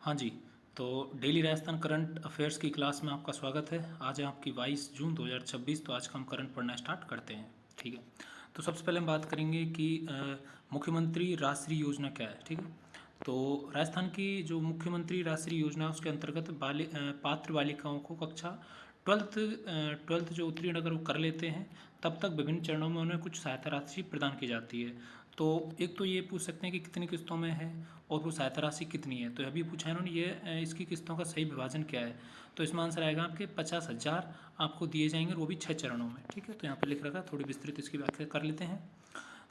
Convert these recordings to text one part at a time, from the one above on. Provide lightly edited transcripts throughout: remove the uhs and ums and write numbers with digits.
हाँ जी। तो daily Rajasthan current affairs की क्लास में आपका स्वागत है। आज है आपकी 22 जून 2026। तो आज का हम करंट पढ़ना स्टार्ट करते हैं। ठीक है। तो सबसे पहले हम बात करेंगे कि मुख्यमंत्री राष्ट्रीय योजना क्या है। ठीक है। तो राजस्थान की जो मुख्यमंत्री राष्ट्रीय योजना है उसके अंतर्गत पात्र बालिकाओं को कक्षा ट्वेल्थ जो उत्तीर्ण अगर वो कर लेते हैं तब तक विभिन्न चरणों में उन्हें कुछ सहायता राशि प्रदान की जाती है। तो एक तो ये पूछ सकते हैं कि कितनी किस्तों में है और वो सहायता राशि कितनी है। तो अभी पूछा है इन्होंने ये इसकी किस्तों का सही विभाजन क्या है। तो इसमें आंसर आएगा आपके 50,000 आपको दिए जाएंगे और वो भी 6 चरणों में। ठीक है। तो यहाँ पे लिख रखा है, थोड़ी विस्तृत इसकी व्याख्या कर लेते हैं।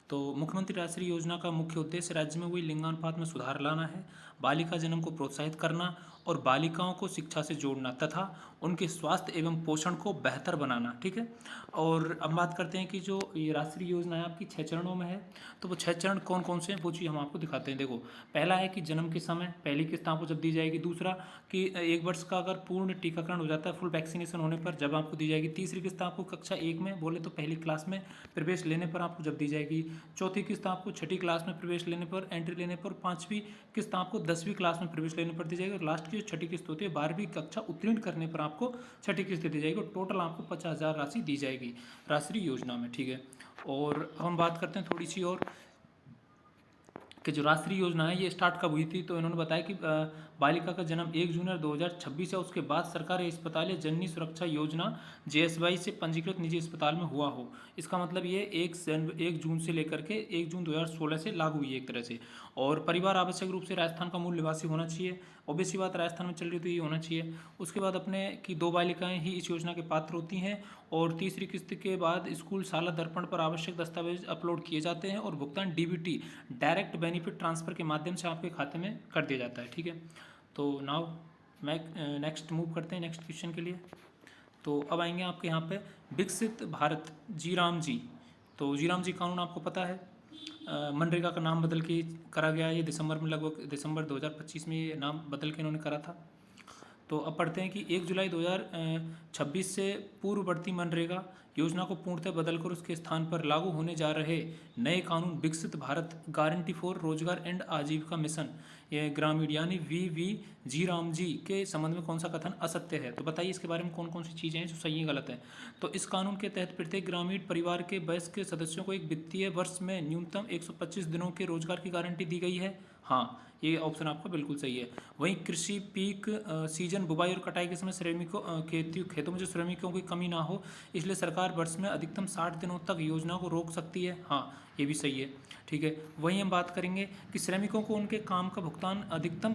तो मुख्यमंत्री राष्ट्रीय योजना का मुख्य उद्देश्य राज्य में वही लिंगानुपात में सुधार लाना है, बालिका जन्म को प्रोत्साहित करना और बालिकाओं को शिक्षा से जोड़ना तथा उनके स्वास्थ्य एवं पोषण को बेहतर बनाना। ठीक है। और अब बात करते हैं कि जो ये राष्ट्रीय योजना है आपकी 6 चरणों में है। तो वो 6 चरण कौन कौन से हैं वो चीज़ हम आपको दिखाते हैं। देखो, पहला है कि जन्म के समय पहली किस्त आपको जब दी जाएगी। दूसरा कि 1 वर्ष का अगर पूर्ण टीकाकरण हो जाता है, फुल वैक्सीनेशन होने पर जब आपको दी जाएगी। तीसरी किस्त आपको कक्षा 1 में बोले तो पहली क्लास में प्रवेश लेने पर आपको जब दी जाएगी। चौथी किस्त आपको छठी क्लास में प्रवेश लेने पर, एंट्री लेने पर। पांचवी किस्त आपको 10वीं क्लास में प्रवेश लेने पर दी जाएगी। और लास्ट की जो छठी किस्त होती है 12वीं कक्षा उत्तीर्ण करने पर आपको छठी किस्त दी जाएगी। और टोटल आपको 50,000 राशि दी जाएगी राष्ट्रीय योजना में। ठीक है। और हम बात करते हैं थोड़ी सी और कि जो राष्ट्रीय योजना है ये स्टार्ट कब हुई थी। तो इन्होंने बताया कि बालिका का जन्म 1 जून 2026 है। उसके बाद सरकारी अस्पताल या जननी सुरक्षा योजना JSY से पंजीकृत निजी अस्पताल में हुआ हो। इसका मतलब ये 1 जून से लेकर के 1 जून 2016 से लागू हुई है एक तरह से। और परिवार आवश्यक रूप से राजस्थान का मूल निवासी होना चाहिए। ऑब्वियस सी बात, राजस्थान में चल रही तो ये होना चाहिए। उसके बाद अपने की 2 बालिकाएं ही इस योजना के पात्र होती हैं। और तीसरी किस्त के बाद स्कूल साला दर्पण पर आवश्यक दस्तावेज अपलोड किए जाते हैं और भुगतान DBT डायरेक्ट बेनिफिट ट्रांसफ़र के माध्यम से आपके खाते में कर दिया जाता है। ठीक है। तो नाउ मैं नेक्स्ट मूव करते हैं नेक्स्ट क्वेश्चन के लिए। तो अब आएंगे आपके यहाँ पे विकसित भारत जी राम जी। तो जी राम जी कानून आपको पता है, मनरेगा का नाम बदल के करा गया है। ये दिसंबर में, लगभग दिसंबर 2025 में ये नाम बदल के इन्होंने करा था। तो अब पढ़ते हैं कि 1 जुलाई 2026 से पूर्ववर्ती मनरेगा योजना को पूर्णतः बदलकर उसके स्थान पर लागू होने जा रहे नए कानून विकसित भारत गारंटी फॉर रोजगार एंड आजीविका मिशन ये ग्रामीण यानी VV जी राम जी के संबंध में कौन सा कथन असत्य है। तो बताइए इसके बारे में कौन कौन सी चीज़ें हैं जो सही है गलत है। तो इस कानून के तहत प्रत्येक ग्रामीण परिवार के वयस्क सदस्यों को एक वित्तीय वर्ष में न्यूनतम 125 दिनों के रोजगार की गारंटी दी गई है। हाँ, ये ऑप्शन आपका बिल्कुल सही है। वहीं कृषि पीक सीजन बुवाई और कटाई के समय श्रमिकों खेतों में जो श्रमिकों की कमी ना हो, इसलिए सरकार वर्ष में अधिकतम 60 दिनों तक योजना को रोक सकती है। हाँ, ये भी सही है। ठीक है। वहीं हम बात करेंगे कि श्रमिकों को उनके काम का भुगतान अधिकतम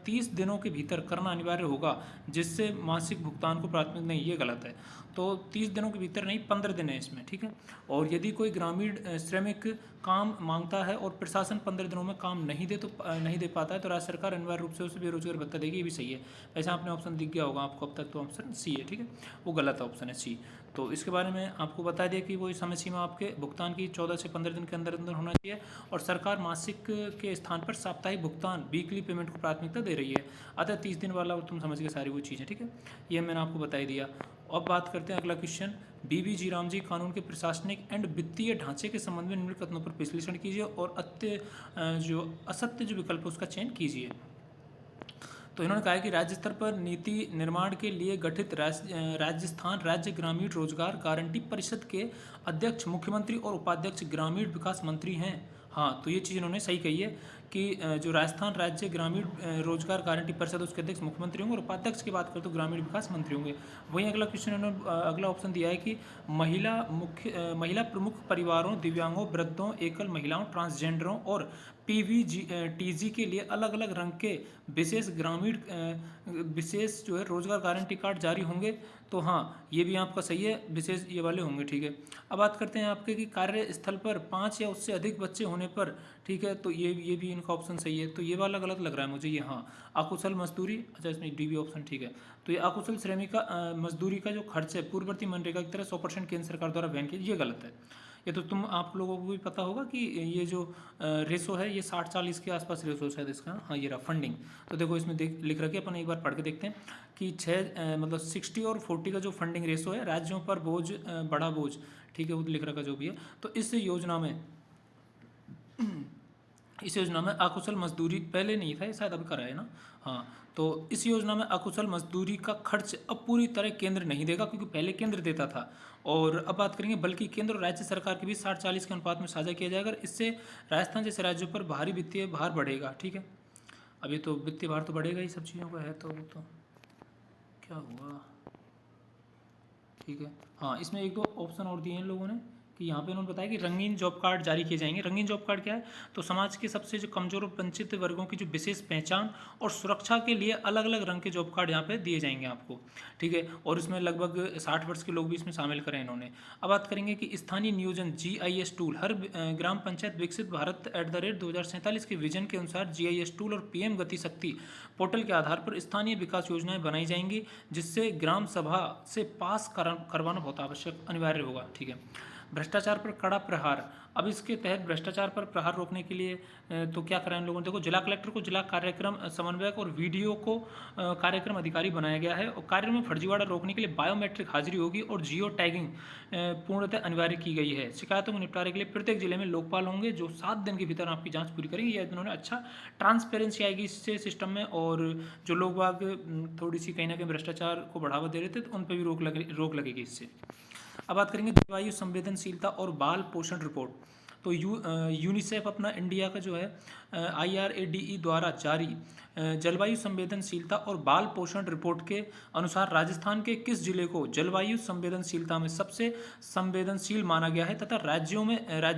30 दिनों के भीतर करना अनिवार्य होगा, जिससे मासिक भुगतान को प्राथमिकता नहीं, ये गलत है। तो 30 दिनों के भीतर नहीं, 15 दिन है इसमें। ठीक है। और यदि कोई ग्रामीण श्रमिक काम मांगता है और प्रशासन 15 दिनों में काम नहीं दे पाता है तो राज्य सरकार अनिवार्य रूप से उसे बेरोजगार भत्ता देगी। ये भी सही है। वैसे आपने ऑप्शन दिख गया होगा आपको अब तक, तो ऑप्शन सी है। ठीक है। वो गलत ऑप्शन है सी। तो इसके बारे में आपको बता दिया कि वो समय सीमा आपके भुगतान की 14 से 15 दिन के अंदर अंदर होना चाहिए। और सरकार मासिक के स्थान पर साप्ताहिक भुगतान वीकली पेमेंट को प्राथमिकता दे रही है। अतः 30 दिन वाला तुम समझ गए सारी वो चीज़ें। ठीक है। ये मैंने आपको बता ही दिया। अब बात करते हैं अगला क्वेश्चन। BV जी राम जी कानून के प्रशासनिक एंड वित्तीय ढांचे के संबंध में निम्न कथनों पर विश्लेषण कीजिए और जो असत्य जो विकल्प है उसका चयन कीजिए। तो इन्होंने कहा है कि राज्य स्तर पर नीति निर्माण के लिए गठित राजस्थान राज्य ग्रामीण रोजगार गारंटी परिषद के अध्यक्ष मुख्यमंत्री और उपाध्यक्ष ग्रामीण विकास मंत्री हैं। हाँ, तो ये चीज़ इन्होंने सही कही है कि जो राजस्थान राज्य ग्रामीण रोजगार गारंटी परिषद उसके अध्यक्ष मुख्यमंत्री होंगे और उपाध्यक्ष की बात करें तो ग्रामीण विकास मंत्री होंगे। वहीं अगला क्वेश्चन इन्होंने अगला ऑप्शन दिया है कि महिला प्रमुख परिवारों, दिव्यांगों, वृद्धों, एकल महिलाओं, ट्रांसजेंडरों और PVTG के लिए अलग अलग रंग के विशेष जो है रोजगार गारंटी कार्ड जारी होंगे। तो हाँ, ये भी आपका सही है, विशेष ये वाले होंगे। ठीक है। अब बात करते हैं आपके कि कार्यस्थल पर 5 या उससे अधिक बच्चे होने पर। ठीक है। तो ये भी इनका ऑप्शन सही है। तो ये वाला गलत लग रहा है मुझे। ये हाँ, अकुशल मजदूरी, अच्छा इसमें DB ऑप्शन ठीक है। तो ये अकुशल श्रमिक मजदूरी का जो खर्च है पूर्ववर्ती मनरेगा की तरह 100% केंद्र सरकार द्वारा वहन किया, ये गलत है। ये तो आप लोगों को भी पता होगा कि ये जो रेशो है ये 60-40 के आसपास रेशो शायद इसका। हाँ, ये रहा फंडिंग। तो देखो इसमें लिख रखी है, अपन एक बार पढ़ के देखते हैं कि 60 और 40 का जो फंडिंग रेशो है, राज्यों पर बोझ बड़ा बोझ। ठीक है, वो तो लिख रखा जो भी है। तो इस योजना में इस योजना में अकुशल मजदूरी पहले नहीं था, ये शायद अब करा है ना। हाँ, तो इस योजना में अकुशल मजदूरी का खर्च अब पूरी तरह केंद्र नहीं देगा, क्योंकि पहले केंद्र देता था। और अब बात करेंगे, बल्कि केंद्र और राज्य सरकार के बीच 60-40 के अनुपात में साझा किया जाएगा। इससे राजस्थान जैसे राज्यों पर भारी वित्तीय भार बढ़ेगा। ठीक है, अभी तो वित्तीय भार तो बढ़ेगा ही, सब चीज़ों का है। तो क्या हुआ, ठीक है। हाँ, इसमें एक दो ऑप्शन और दिए हैं लोगों ने, कि यहाँ पे उन्होंने बताया कि रंगीन जॉब कार्ड जारी किए जाएंगे। रंगीन जॉब कार्ड क्या है, तो समाज के सबसे जो कमजोर और वंचित वर्गों की जो विशेष पहचान और सुरक्षा के लिए अलग अलग रंग के जॉब कार्ड यहाँ पे दिए जाएंगे आपको। ठीक है, और इसमें लगभग 60 वर्ष के लोग भी इसमें शामिल करें इन्होंने। अब बात करेंगे कि स्थानीय नियोजन GIS टूल, हर ग्राम पंचायत विकसित भारत @2047 के विजन के अनुसार GIS टूल और PM गति शक्ति पोर्टल के आधार पर स्थानीय विकास योजनाएं बनाई जाएंगी, जिससे ग्राम सभा से पास करवाना बहुत आवश्यक अनिवार्य होगा। ठीक है, भ्रष्टाचार पर कड़ा प्रहार। अब इसके तहत भ्रष्टाचार पर प्रहार रोकने के लिए तो क्या करा इन लोगों ने, देखो, जिला कलेक्टर को जिला कार्यक्रम समन्वयक और VDO को कार्यक्रम अधिकारी बनाया गया है। और कार्य में फर्जीवाड़ा रोकने के लिए बायोमेट्रिक हाजिरी होगी और जियो टैगिंग पूर्णतः अनिवार्य की गई है। शिकायतों के निपटारे के लिए प्रत्येक जिले में लोकपाल होंगे, जो 7 दिन के भीतर आपकी जाँच पूरी करेंगे। यह इन्होंने अच्छा ट्रांसपेरेंसी आएगी इससे सिस्टम में, और जो लोग बाग थोड़ी सी कहीं ना कहीं भ्रष्टाचार को बढ़ावा दे रहे थे, तो उन पर भी रोक लगेगी इससे। अब बात करेंगे जलवायु संवेदनशीलता और बाल पोषण रिपोर्ट। तो यूनिसेफ अपना इंडिया का जो है IRADE द्वारा जारी जलवायु संवेदनशीलता और बाल पोषण रिपोर्ट के अनुसार राजस्थान के किस जिले को जलवायु संवेदनशीलता में सबसे संवेदनशील माना गया है, तथा राज्य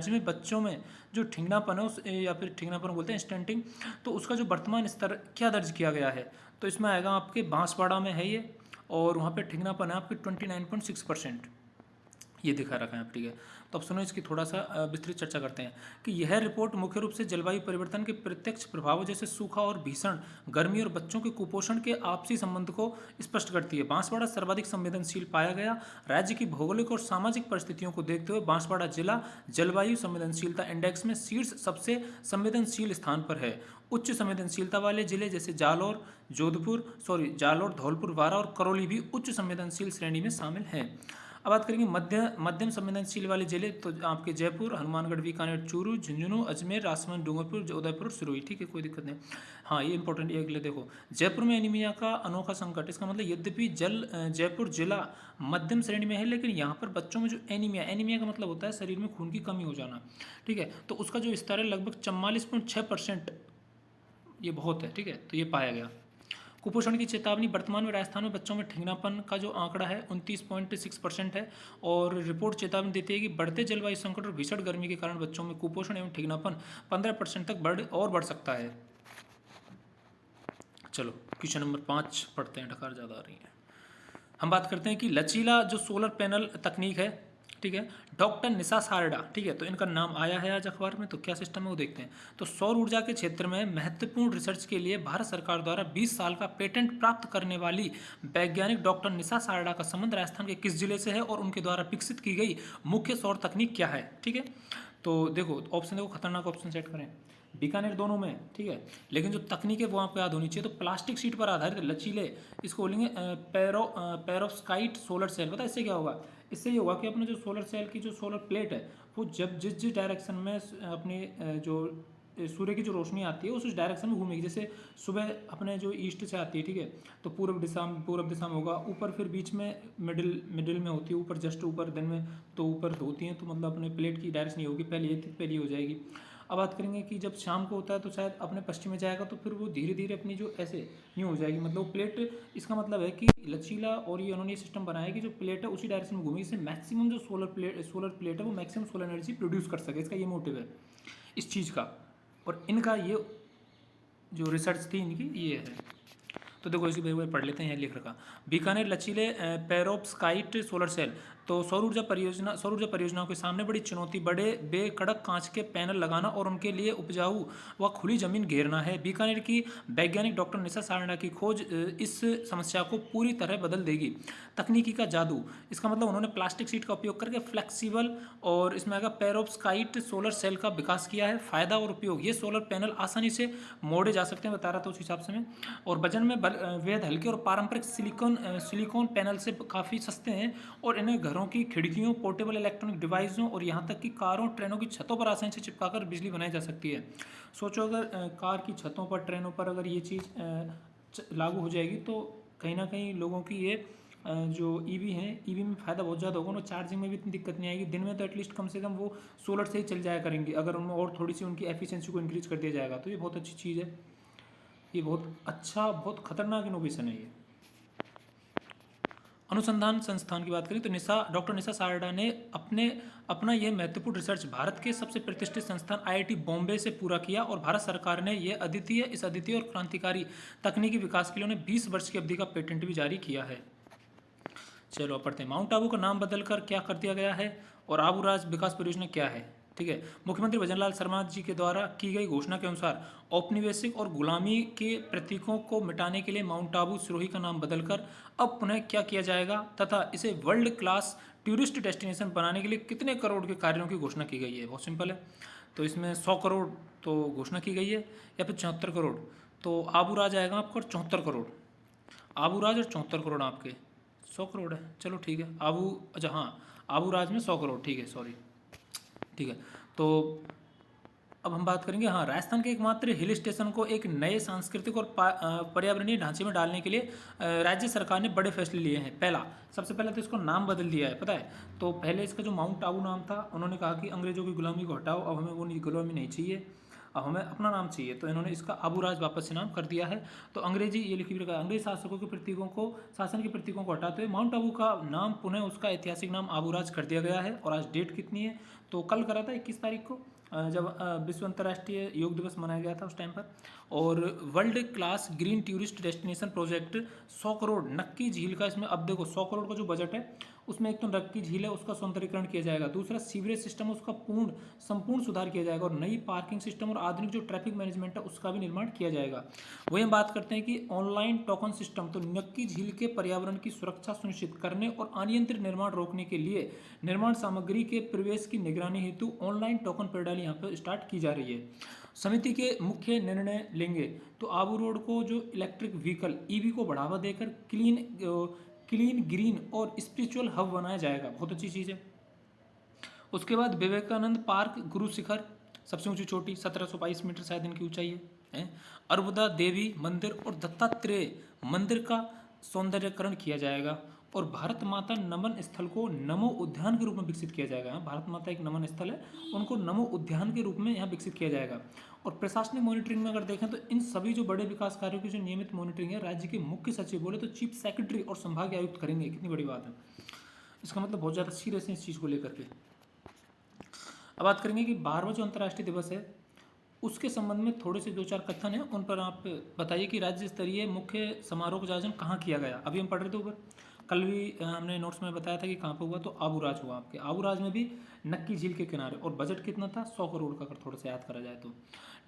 में बच्चों में जो ठिंगनापन है या फिर ठिंगनापन बोलते हैं स्टंटिंग, तो उसका जो वर्तमान स्तर क्या दर्ज किया गया है। तो इसमें आएगा आपके बांसवाड़ा में है ये, और वहाँ पे ठिंगनापन है आपके 29.6%, ये दिखा रखा है। ठीक है, तो अब सुनो, इसकी थोड़ा सा विस्तृत चर्चा करते हैं कि यह रिपोर्ट मुख्य रूप से जलवायु परिवर्तन के प्रत्यक्ष प्रभावों जैसे सूखा और भीषण गर्मी और बच्चों के कुपोषण के आपसी संबंध को स्पष्ट करती है। बांसवाड़ा सर्वाधिक संवेदनशील पाया गया। राज्य की भौगोलिक और सामाजिक परिस्थितियों को देखते हुए बांसवाड़ा जिला जलवायु संवेदनशीलता इंडेक्स में शीर्ष सबसे संवेदनशील स्थान पर है। उच्च संवेदनशीलता वाले जिले जैसे जालौर, धौलपुर, वारा और करौली भी उच्च संवेदनशील श्रेणी में शामिल हैं। अब बात करेंगे मध्यम संवेदनशील वाले जिले, तो आपके जयपुर, हनुमानगढ़, बीकानेर, चूरू, झुंझुनू, अजमेर, राजसमंद, डूंगरपुर, उदयपुर, सिरोही। ठीक है, कोई दिक्कत नहीं। हाँ, ये इंपॉर्टेंट, ये अगले देखो, जयपुर में एनीमिया का अनोखा संकट। इसका मतलब यद्यपि जयपुर जिला मध्यम श्रेणी में है, लेकिन यहाँ पर बच्चों में जो एनीमिया का मतलब होता है शरीर में खून की कमी हो जाना। ठीक है, तो उसका जो स्तर है लगभग 44.6%, ये बहुत है। ठीक है, तो ये पाया गया। कुपोषण की चेतावनी। वर्तमान में राजस्थान में बच्चों में ठिंगनापन का जो आंकड़ा है 29.6% है, और रिपोर्ट चेतावनी देती है कि बढ़ते जलवायु संकट और भीषण गर्मी के कारण बच्चों में कुपोषण एवं ठिंगनापन 15% तक बढ़ सकता है। चलो क्वेश्चन नंबर 5 पढ़ते हैं, ढकार ज़्यादा आ रही है। हम बात करते हैं कि लचीला जो सोलर पैनल तकनीक है, ठीक है, डॉक्टर निशा सारडा, ठीक है, तो इनका नाम आया है आज अखबार में। तो क्या सिस्टम है वो देखते हैं। तो सौर ऊर्जा के क्षेत्र में महत्वपूर्ण रिसर्च के लिए भारत सरकार द्वारा 20 साल का पेटेंट प्राप्त करने वाली वैज्ञानिक डॉक्टर निशा सारडा का संबंध राजस्थान के किस जिले से है, और उनके द्वारा विकसित की गई मुख्य सौर तकनीक क्या है। ठीक है, तो देखो ऑप्शन, देखो खतरनाक ऑप्शन सेट करें, बीकानेर दोनों में। ठीक है, लेकिन जो तकनीक है वो आपको याद होनी चाहिए। तो प्लास्टिक शीट पर आधारित लचीले, इसको बोलेंगे पेरोस्काइट सोलर सेल। पता है इससे क्या होगा, इससे ये होगा कि अपने जो सोलर सेल की जो सोलर प्लेट है, वो जब जिस डायरेक्शन में अपनी जो सूर्य की जो रोशनी आती है उस डायरेक्शन में घूमेगी। जैसे सुबह अपने जो ईस्ट से आती है, ठीक है, तो पूर्व दिशा में होगा, ऊपर फिर बीच में मिडिल में होती है, ऊपर जस्ट यूं दिन में तो ऊपर होती हैं, तो मतलब अपने प्लेट की डायरेक्शन ये होगी, पहले हो जाएगी। अब बात करेंगे कि जब शाम को होता है तो शायद अपने पश्चिम में जाएगा, तो फिर वो धीरे धीरे अपनी जो ऐसे यूँ हो जाएगी, मतलब वो प्लेट, इसका मतलब है कि लचीला, और ये उन्होंने सिस्टम बनाया कि जो प्लेट है उसी डायरेक्शन में घूमेगी, इससे मैक्सिमम जो सोलर प्लेट है वो मैक्सिमम सोलर एनर्जी प्रोड्यूस कर सके। इसका ये मोटिव है इस चीज़ का, और इनका ये जो रिसर्च थी इनकी ये है। तो देखो इसी भाई पढ़ लेते हैं, यहाँ लिख रखा, बीकानेर लचीले पेरोप्स्काइट सोलर सेल। तो सौर ऊर्जा परियोजनाओं के सामने बड़ी चुनौती बड़े बेकड़क कांच के पैनल लगाना और उनके लिए उपजाऊ व खुली जमीन घेरना है। बीकानेर की वैज्ञानिक डॉक्टर निशा सारडा की खोज इस समस्या को पूरी तरह बदल देगी। तकनीकी का जादू, इसका मतलब उन्होंने प्लास्टिक शीट का उपयोग करके फ्लेक्सिबल, और इसमें आएगा पेरोप्स्काइट सोलर सेल का विकास किया है। फायदा और उपयोग, ये सोलर पैनल आसानी से मोड़े जा सकते हैं, बता रहा था उस हिसाब से मैं, और वजन में वेद हल्के और पारंपरिक सिलिकॉन पैनल से काफ़ी सस्ते हैं, और इन्हें घरों घरों की खिड़कियों, पोर्टेबल इलेक्ट्रॉनिक डिवाइसों और यहाँ तक कि कारों, ट्रेनों की छतों पर आसानी से चिपकाकर बिजली बनाई जा सकती है। सोचो अगर कार की छतों पर, ट्रेनों पर अगर ये चीज़ लागू हो जाएगी तो कहीं ना कहीं लोगों की ये जो ईवी हैं, ईवी में फ़ायदा बहुत ज़्यादा होगा, उन्हें चार्जिंग में भी इतनी दिक्कत नहीं आएगी। दिन में तो एटलीस्ट कम से कम वो सोलर से ही चल जाया करेंगे, अगर उनमें और थोड़ी सी उनकी एफिशिएंसी को इंक्रीज कर दिया जाएगा तो ये बहुत अच्छी चीज़ है। ये बहुत अच्छा, बहुत खतरनाक इनोवेशन है ये। अनुसंधान संस्थान की बात करें तो डॉक्टर निशा सारडा ने अपना यह महत्वपूर्ण रिसर्च भारत के सबसे प्रतिष्ठित संस्थान आईआईटी बॉम्बे से पूरा किया और भारत सरकार ने इस अद्वितीय और क्रांतिकारी तकनीकी विकास के लिए उन्हें 20 वर्ष की अवधि का पेटेंट भी जारी किया है। चलो पढ़ते हैं। माउंट आबू का नाम बदलकर क्या कर दिया गया है और आबू राज विकास परियोजना क्या है। ठीक है, मुख्यमंत्री भजनलाल शर्मा जी के द्वारा की गई घोषणा के अनुसार औपनिवेशिक और गुलामी के प्रतीकों को मिटाने के लिए माउंट आबू सिरोही का नाम बदलकर अब पुनः क्या किया जाएगा तथा इसे वर्ल्ड क्लास टूरिस्ट डेस्टिनेशन बनाने के लिए कितने करोड़ के कार्यों की घोषणा की गई है। बहुत सिंपल है, तो इसमें 100 करोड़ तो घोषणा की गई है या फिर 74 करोड़, तो आबू राज आएगा आपको 74 करोड़। आबू राज और 74 करोड़ आपके 100 करोड़ है। चलो ठीक है, अच्छा हाँ, आबू राज में 100 करोड़, ठीक है, सॉरी, ठीक है। तो अब हम बात करेंगे, हाँ, राजस्थान के एकमात्र हिल स्टेशन को एक नए सांस्कृतिक और पर्यावरणीय ढांचे में डालने के लिए राज्य सरकार ने बड़े फैसले लिए हैं। सबसे पहले तो इसको नाम बदल दिया है, पता है। तो पहले इसका जो माउंट आबू नाम था, उन्होंने कहा कि अंग्रेजों की गुलामी को हटाओ, अब हमें वो गुलामी नहीं चाहिए, अब हमें अपना नाम चाहिए, तो इन्होंने इसका आबू राज वापस से नाम कर दिया है। तो अंग्रेजी ये लिखी हुई अंग्रेज शासन के प्रतीकों को हटाते हुए माउंट आबू का नाम पुनः उसका ऐतिहासिक नाम आबू राज कर दिया गया है। और आज डेट कितनी है, तो कल करा था 21 तारीख को, जब विश्व अंतर्राष्ट्रीय योग दिवस मनाया गया था उस टाइम पर। और world class green tourist destination project 100 crore नक्की झील का, इसमें अब देखो 100 करोड़ का जो बजट है उसमें एक तो नक्की झील है उसका सौंदर्यीकरण किया जाएगा, दूसरा सीवरेज सिस्टम उसका संपूर्ण सुधार किया जाएगा, और नई पार्किंग सिस्टम और आधुनिक जो ट्रैफिक मैनेजमेंट है उसका भी निर्माण किया जाएगा। वही हम बात करते हैं कि ऑनलाइन टोकन सिस्टम, तो नक्की झील के पर्यावरण की सुरक्षा सुनिश्चित करने और अनियंत्रित निर्माण रोकने के लिए निर्माण सामग्री के प्रवेश की निगरानी हेतु ऑनलाइन टोकन प्रणाली यहाँ पर स्टार्ट की जा रही है। समिति के मुख्य निर्णय लेंगे तो आबू रोड को जो इलेक्ट्रिक व्हीकल ईवी को बढ़ावा देकर क्लीन ग्रीन और स्पिरिचुअल हब बनाया जाएगा। बहुत अच्छी चीज़ है। उसके बाद विवेकानंद पार्क गुरु शिखर, सबसे ऊंची चोटी 1722 मीटर शायद इनकी ऊंचाई है। अर्बुदा देवी मंदिर और दत्तात्रेय मंदिर का सौंदर्यकरण किया जाएगा। और भारत माता नमन स्थल को नमो उद्यान के रूप में विकसित किया जाएगा। भारत माता एक नमन स्थल है, उनको नमो उद्यान के रूप में यहाँ विकसित किया जाएगा। और प्रशासनिक मॉनिटरिंग में अगर देखें तो इन सभी जो बड़े विकास कार्यों की जो नियमित मॉनिटरिंग है राज्य के मुख्य सचिव, बोले तो चीफ सेक्रेटरी और संभागीय आयुक्त करेंगे। कितनी बड़ी बात है, इसका मतलब बहुत ज़्यादा सीरियस है इस चीज़ को लेकर के। अब बात करेंगे कि 12वां जो अंतर्राष्ट्रीय दिवस है उसके संबंध में थोड़े से 2-4 कथन हैं, उन पर आप बताइए कि राज्य स्तरीय मुख्य समारोह का आयोजन कहाँ किया गया। अभी हम पढ़ रहे थे ऊपर, कल भी हमने नोट्स में बताया था कि कहाँ पे हुआ, तो आबू राज हुआ आपके। आबू राज में भी नक्की झील के किनारे, और बजट कितना था 100 करोड़ का, अगर थोड़ा सा याद करा जाए तो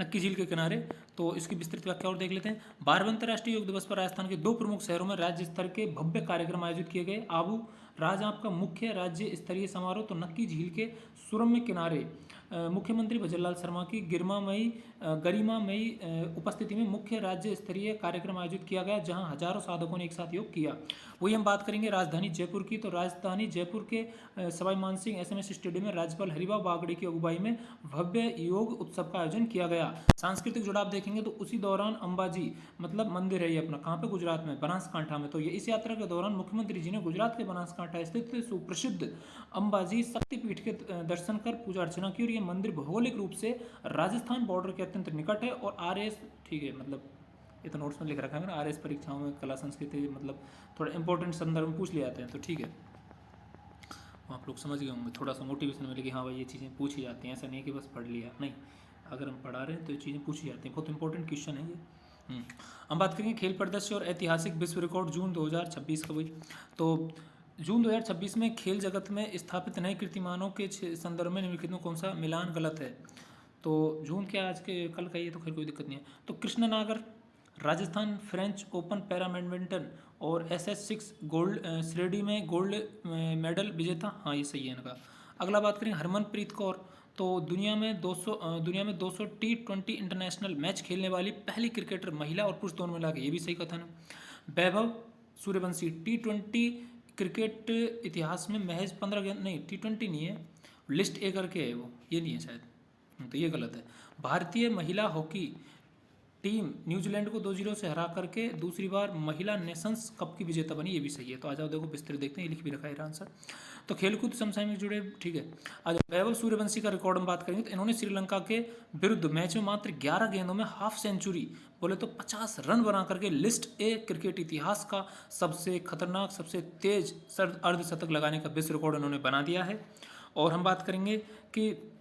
नक्की झील के किनारे। तो इसकी विस्तृत व्याख्या और देख लेते हैं। 12वें अंतर्राष्ट्रीय योग दिवस पर राजस्थान के 2 प्रमुख शहरों में राज्य स्तर के भव्य कार्यक्रम आयोजित किए गए। आबू राज आपका मुख्य राज्य स्तरीय समारोह, तो नक्की झील के सुरम्य किनारे मुख्यमंत्री भजनलाल शर्मा की गरिमामयी उपस्थिति में मुख्य राज्य स्तरीय कार्यक्रम आयोजित किया गया, जहां हजारों साधकों ने एक साथ योग किया। वही हम बात करेंगे राजधानी जयपुर की, तो राजधानी जयपुर के सवाई मानसिंह SMS स्टेडियम में राज्यपाल हरिभाऊ बागड़े की अगुवाई में भव्य योग उत्सव का आयोजन किया गया। सांस्कृतिक जुड़ाव देखेंगे तो उसी दौरान अंबाजी मतलब मंदिर है ये अपना, कहाँ पे, गुजरात में बनासकांठा में। तो ये इस यात्रा के दौरान मुख्यमंत्री जी ने गुजरात के बनासकांठा स्थित सुप्रसिद्ध अंबाजी शक्तिपीठ के दर्शन कर पूजा अर्चना की। और ये मंदिर भौगोलिक रूप से राजस्थान बॉर्डर के अत्यंत निकट है। और RS, ठीक है, मतलब ये तो नोट्स में लिख रखा है ना, RS परीक्षाओं में कला संस्कृति मतलब थोड़ा इंपॉर्टेंट संदर्भ में पूछ ले जाते हैं, तो ठीक है, आप लोग समझ गए होंगे, थोड़ा सा मोटिवेशन मिले कि हाँ भाई ये चीज़ें पूछी जाती हैं, ऐसा नहीं कि बस पढ़ लिया, नहीं, अगर हम पढ़ा रहे हैं तो ये चीज़ें पूछी जाती हैं, बहुत इंपॉर्टेंट क्वेश्चन है ये। हम बात करेंगे खेल प्रदर्शन और ऐतिहासिक विश्व रिकॉर्ड जून 2026 का। वही तो जून 2026 में खेल जगत में स्थापित नए कीर्तिमानों के संदर्भ में निम्नलिखित में कौन सा मिलान गलत है। तो जून क्या आज के कल का, ये तो खैर कोई दिक्कत नहीं है। तो कृष्ण नागर Rajasthan French open para badminton और SS6 गोल्ड श्रेणी में गोल्ड मेडल विजेता, हाँ ये सही है इनका। अगला बात करें हरमनप्रीत कौर, तो दुनिया में 200 T20 इंटरनेशनल मैच खेलने वाली पहली क्रिकेटर महिला और पुरुष दोनों मिला के, ये भी सही कथन है। वैभव सूर्यवंशी T20 क्रिकेट इतिहास में महज 15 गेंद नहीं, T20 नहीं है, लिस्ट ए करके है वो, ये नहीं है शायद, तो ये गलत है। भारतीय महिला हॉकी टीम न्यूजीलैंड को 2-0 से हरा करके दूसरी बार महिला नेशंस कप की विजेता बनी, ये भी सही है। तो आ जाओ देखो विस्तृत देखते हैं, ये लिख भी रखा है आंसर। तो खेलकूद समसामयिक जुड़े, ठीक है। आ जाओ वैभव सूर्यवंशी का रिकॉर्ड हम बात करेंगे तो इन्होंने श्रीलंका के विरुद्ध मैच में मात्र 11 गेंदों में हाफ सेंचुरी, बोले तो 50 रन बना करके लिस्ट ए क्रिकेट इतिहास का सबसे खतरनाक, सबसे तेज अर्धशतक लगाने का विश्व रिकॉर्ड उन्होंने बना दिया है। और हम बात करेंगे कि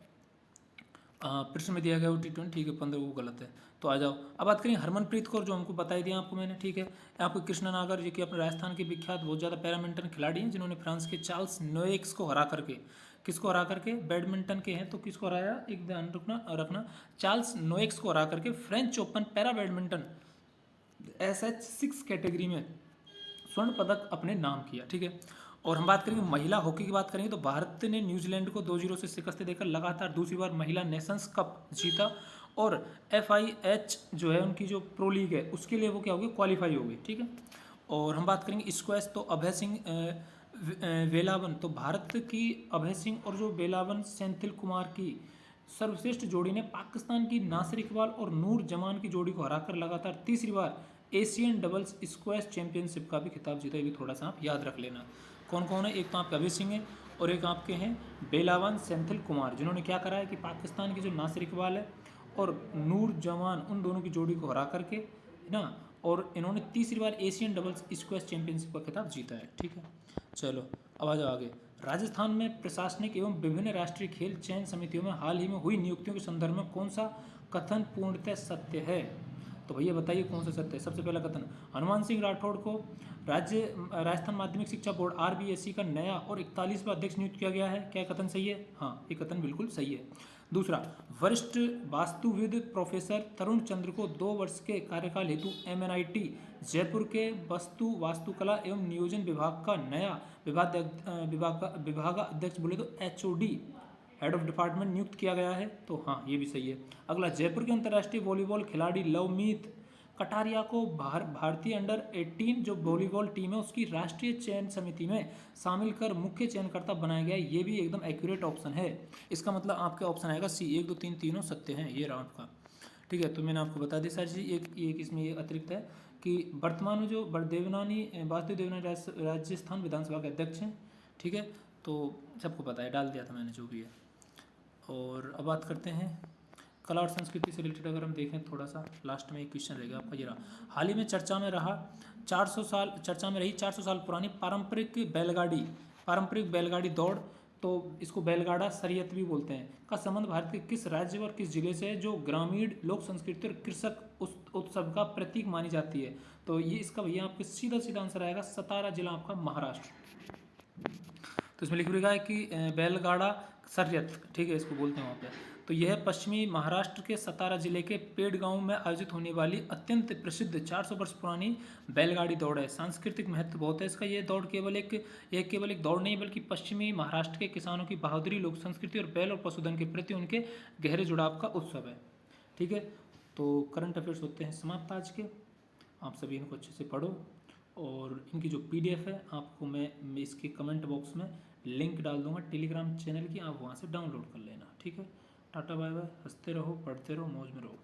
प्रश्न में दिया गया वो T20, ठीक है, 15 वो गलत है। तो आ जाओ अब बात करें हरमनप्रीत कौर, जो हमको बताई दिया आपको मैंने, ठीक है। आपको कृष्णा नागर, जो कि अपने राजस्थान के विख्यात बहुत ज़्यादा पैरामिंटन खिलाड़ी हैं, जिन्होंने फ्रांस के चार्ल्स नोएक्स को हरा करके, किसको हरा करके, बैडमिंटन के हैं तो किसको हराया, एक ध्यान रखना, चार्ल्स नोएक्स को हरा करके French open para badminton SH6 category में स्वर्ण पदक अपने नाम किया, ठीक है। और हम बात करेंगे महिला हॉकी की बात करेंगे तो भारत ने न्यूजीलैंड को 2-0 से शिकस्त देकर लगातार दूसरी बार महिला नेशंस कप जीता। और FIH जो है उनकी जो प्रो लीग है उसके लिए वो क्या होगी, क्वालिफाई होगी, ठीक है। और हम बात करेंगे स्क्वैश तो अभय सिंह वेलावन, तो भारत की अभय सिंह और जो वेलावन सेंथिल कुमार की सर्वश्रेष्ठ जोड़ी ने पाकिस्तान की नासिर इकबाल और नूर जमान की जोड़ी को हराकर लगातार तीसरी बार एशियन डबल्स स्क्वैश चैंपियनशिप का भी खिताब जीता। ये भी थोड़ा सा आप याद रख लेना। कौन कौन है, एक तो आपके अभय सिंह है और एक आपके हैं बेलावन सेंथिल कुमार, जिन्होंने क्या करा है कि पाकिस्तान की जो नासिर इकबाल है और नूर जमान, उन दोनों की जोड़ी को हरा करके ना, और इन्होंने तीसरी बार एशियन डबल्स स्क्वैश चैंपियनशिप का खिताब जीता है, ठीक है। चलो अब आ जाओ आगे। राजस्थान में प्रशासनिक एवं विभिन्न राष्ट्रीय खेल चयन समितियों में हाल ही में हुई नियुक्तियों के संदर्भ में कौन सा कथन पूर्णतः सत्य है? तो भैया बताइए कौन सा सत्य है। सबसे पहला कथन, हनुमान सिंह राठौड़ को राजस्थान माध्यमिक शिक्षा बोर्ड RBSE का नया और 41वां अध्यक्ष नियुक्त किया गया है। क्या कथन सही है? हाँ, ये कथन बिल्कुल सही है। दूसरा, वरिष्ठ वास्तुविद प्रोफेसर तरुण चंद्र को 2 वर्ष के कार्यकाल हेतु MNIT जयपुर के वास्तुकला एवं नियोजन विभाग का नया विभागाध्यक्ष, बोले तो HOD, हेड ऑफ डिपार्टमेंट, नियुक्त किया गया है। तो हाँ, ये भी सही है। अगला, जयपुर के अंतर्राष्ट्रीय वॉलीबॉल खिलाड़ी लवमीत कटारिया को भारतीय अंडर 18 जो वॉलीबॉल टीम है उसकी राष्ट्रीय चयन समिति में शामिल कर मुख्य चयनकर्ता बनाया गया है। ये भी एकदम एक्यूरेट ऑप्शन है। इसका मतलब आपका ऑप्शन आएगा C, 1 2 3 तीनों सत्य हैं ये राउंड का, ठीक है। तो मैंने आपको बता दी सारी चीज़। एक इसमें ये अतिरिक्त है कि वर्तमान में जो वासुदेव देवनानी राजस्थान विधानसभा के अध्यक्ष हैं, ठीक है। तो सबको पता है, डाल दिया था मैंने जो भी है। और अब बात करते हैं कला और संस्कृति से रिलेटेड। अगर हम देखें थोड़ा सा, लास्ट में एक क्वेश्चन रहेगा आपका, ये रहा। हाल ही में चर्चा में रही 400 साल पुरानी पारंपरिक बैलगाड़ी दौड़, तो इसको बैलगाड़ा सरियत भी बोलते हैं, का संबंध भारत के किस राज्य और किस जिले से है जो ग्रामीण लोक संस्कृति और कृषक उत्सव का प्रतीक मानी जाती है? तो ये इसका भैया आपको सीधा आंसर आएगा सतारा जिला आपका महाराष्ट्र। तो इसमें लिख रखा है कि बैलगाड़ा सरियत, ठीक है, इसको बोलते हैं वहाँ पे। तो यह पश्चिमी महाराष्ट्र के सतारा जिले के पेड़ गांव में आयोजित होने वाली अत्यंत प्रसिद्ध 400 वर्ष पुरानी बैलगाड़ी दौड़ है। सांस्कृतिक महत्व बहुत है इसका। ये दौड़ केवल एक दौड़ नहीं बल्कि पश्चिमी महाराष्ट्र के किसानों की बहादुरी, लोक संस्कृति और बैल और पशुधन के प्रति उनके गहरे जुड़ाव का उत्सव है, ठीक है। तो करंट अफेयर्स होते हैं समाप्त आज के। आप सभी इनको अच्छे से पढ़ो और इनकी जो PDF है आपको मैं इसके कमेंट बॉक्स में लिंक डाल दूंगा टेलीग्राम चैनल की, आप वहाँ से डाउनलोड कर लेना, ठीक है। टाटा बाय बाय, हंसते रहो, पढ़ते रहो, मौज में रहो।